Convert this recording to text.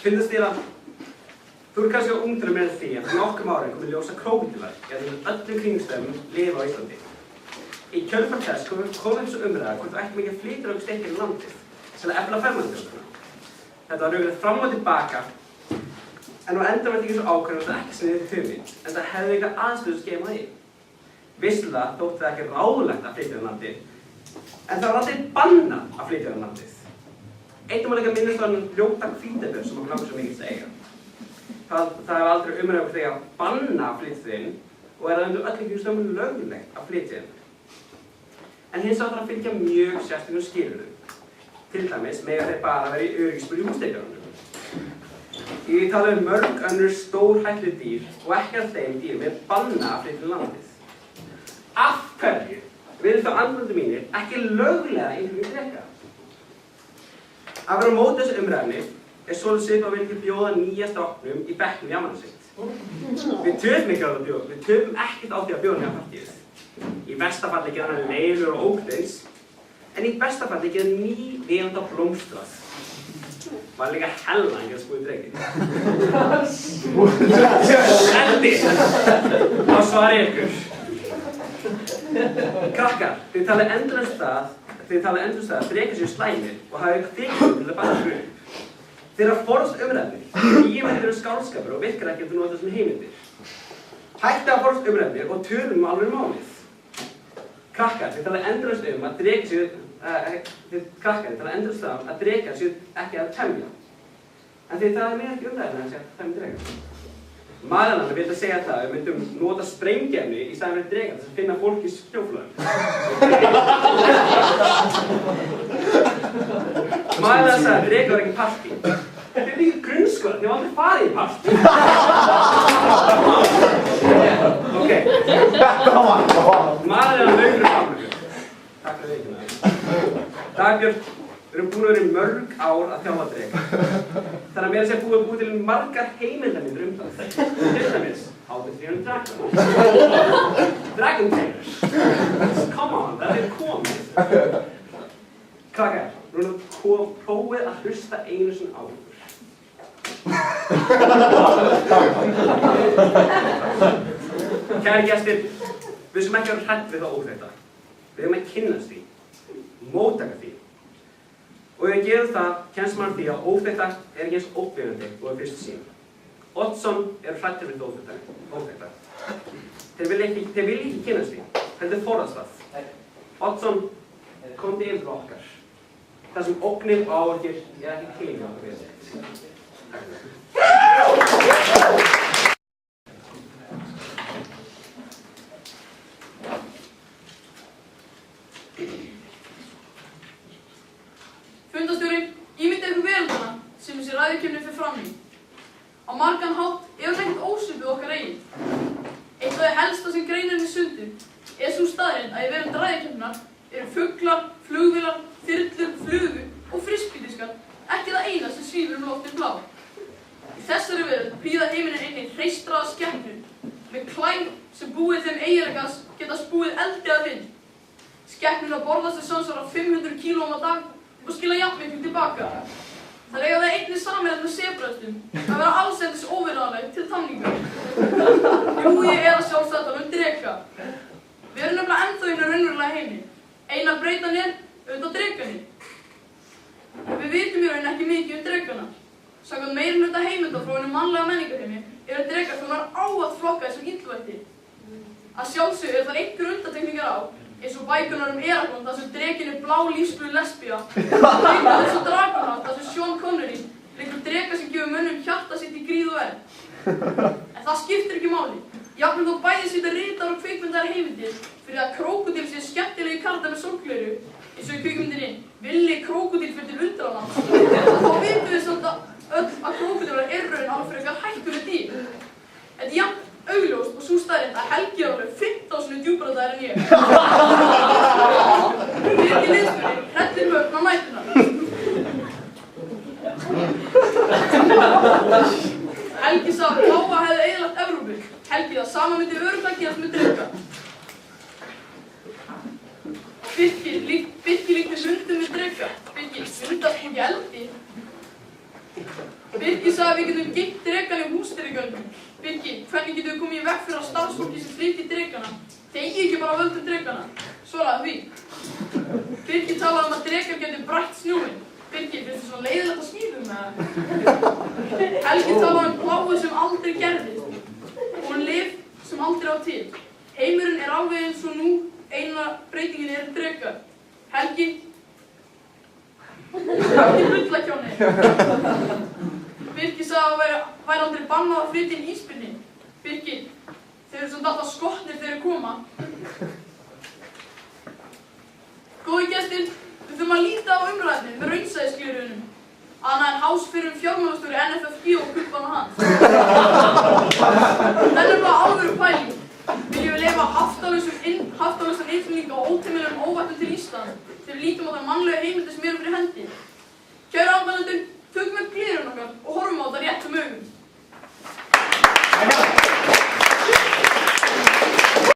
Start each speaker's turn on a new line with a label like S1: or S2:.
S1: Finnst þér að þú eru kannski á ungdra með því að fyrir nokkrum árum komið ljós að krókódílar eða öllum kringumstæðum lifa á Íslandi. Í kjölfar þess kom þessu umræða hvort þú ættum ekki að flytja okkur stykkir í landið til að efla ferðaþjónustuna. Þetta var raunverið fram og tilbaka en á endanum var þetta ekki svo ákveðið að það ekki sniðið hugmynd en það hefði eitthvað aðstöðu skema því. Vissulega þótti það ekki ráðlegt að flytja í landið en það var aldrei bannað að flytja í landið. Eitt má líka minnast á hann ljóta hvítabjörn sem okkur langar svo mikið að eiga. Það hefur aldrei umræða okkur þegar að banna að flytja inn og það undir öllum kringumstæðum löglegt að flytja inn. En hins vegar þarf að fylgja mjög sérstökum skilyrðum. Til dæmis mega þeir bara vera í öryggisbúr í hússteypjarunum. Ég tala mörg önnur stórhættuleg dýr og ekki af þeim dýrum er bannað að flytja inn landið. Af hverju vilja þá andstæðendur mínir ekki löglega innflutning dreka? Að vera á móti þessu umræðunni er svolítið svipað að vilja ekki bjóða nýja stráknum í bekknum í afmælisins. Við töfum ekki á það að bjóða, við töfum ekkert á því að bjóða nýja partíið. Í versta falli gera hann leifur og ógleins, en í besta falli gera ný veganda blómstrað. Var líka hella hann geta spúið dregið. Endi! Þá svari ykkur. Krakkar, þið talið endalaust að dreka sér slæmir og hafa ykkur þykjum til að bæta hrun. Þeir eru að forðast umræðnir, ímyndir eru skálskapur og virkar ekki að nota sem heimildir. Hætti að forðast umræðnir og tölum alveg málið. Krakkar, þið talið endalaust að dreka sér ekki að temja. En þið talið meira ekki umræðina að segja að temja drega. Maðurinn vildi segja það að við myndum nota sprengjefni í staðinn fyrir drega þess að finna fólk í snjóflóðum. Maðurinn sagði að drega var ekki partí. Þið er líka grunnskóla, þið var aldrei farið í partí. Ok. Maðurinn er laugur framlöku. Takk fyrir veikina. Dagbjörn, við erum búin að vera í mörg ár að þjálfa drega. Þannig að mér sé búið til margar heimildarmyndir það. Til dæmis, How to Train Your Dragon. Dragon Trainers. Come on, það er komið. Krakkar, nú prófið að hlusta einu sinni á ykkur. Kæri gestir, við sem ekki vera hrædd við það óþekkta. Við erum að kynnast því, móttaka því. Og ef við gerum það, kemst maður því að óþekkta er ekki eins óbyrjandi og er fyrstu sín. Oddsson eru hræddir við óþekkta. Þeir vilja ekki kynnast því, heldur forðast það. Oddsson, komdu yfir til okkar. Það sem ógnir og áhyggjur er ekki til í okkur við.
S2: Fundarstjóri, ímyndið ykkur veröldina sem þessi ræðukefni fer fram í. Á margan hátt er þetta ekkert ósvipað okkar eigin. Eitt af því helsta sem greinir henni sundur er sú staðreynd að í veröld ræðukefninnar eru fuglar, flugvélar, þyrlur, flugur og frisbídiskar ekki það eina sem svífur loftið blá. Í þessari veröld prýða heiminn einnig hreistraða skepnur með klær sem búið þeim eiginleikans geta spúið eldi að vind. Skepnurnar borðast sem samsvarar 500 kílóum á dag og skila jafnmiklu tilbaka. Það eiga það einnig sameiginlegt með sebröstum að vera allsendis óviðráðanleg til tamningar. Jú, ég er að sjálfsagt tala dreka. Við erum nefnilega ennþá í raunverulega heimi. Eina breytan er auðvitað drekarnir. Við vitum í raun ekki mikið drekana. Samkvæmt meirihluta heimilda frá hinum mannlega menningarheimi eru drekar svona ávallt flokkaðir sem illvættir. Að sjálfsögðu eru þar einhver undantekningar á, eins og bækurnar Eragon þar sem drekinn er blá lífsglöð lesbía, og eins og Dragonheart þar sem Sean Connery leikur dreka sem gefur mönnum hjarta sitt í gríð og verð. En það skiptir ekki máli. Jafnvel þó bæði sýta ritar og kvikmyndar heimildir fyrir að krókódíl sé skemmtilegi karakter með sólgleru, eins og í kvikmyndinni Villi krókódíl fyrir til Undralands. Þá vitum við samt öll að krókódílar eru raun alveg fyrir eitthvað hættuleg dýr. Þetta er jafn augljóst og sú staðreynd að Helgi er alveg 15 sinnum djúpbrauðari en ég. Við ekki liðsfyrir, hrettir vörn á nætuna. Helgi sagði að Káa hefði eyðilagt Evrópu. Helgi það sama myndi örugglega gerast með dreka. Birkir líkti hundum við dreka. Birkir, hundar tók í eldi. Birkir sagði að við getum geymt drekann í húsdýragarðinum. Birkir, hvernig getum við komið í veg fyrir að starfsfólki sem flytji drekana þegi ekki bara völdum drekana? Svaraði því. Birkir talaði að drekar getur brætt snjóinn. Birkir, finnst þér svo leiðilegt að skýrum með það? Helgi talaði plágu sem aldrei gerðist og lyf sem aldrei á til. Heimurinn alveg eins og nú, eina breytingin drekar. Helgi bullakjóni. Birkir sagði að væri aldrei bannað að flytja inn ísbirni. Birkir, þeir eru samt alltaf skotnir þegar þeir koma. Góði gestir, við þurfum að líta á umræðinni með raunsæðisskilyrðunum. Annað en hásfyrrum fjármálastjóri NFFG og kuppana hans. Það bara alvöru pæling. Viljum við leyfa haftalausan innflutning á óteimilegum óvættum til Íslands þegar við lítum á þær mannlegu heimildir sem eru fyrir hendi. Kæru áhorfendur,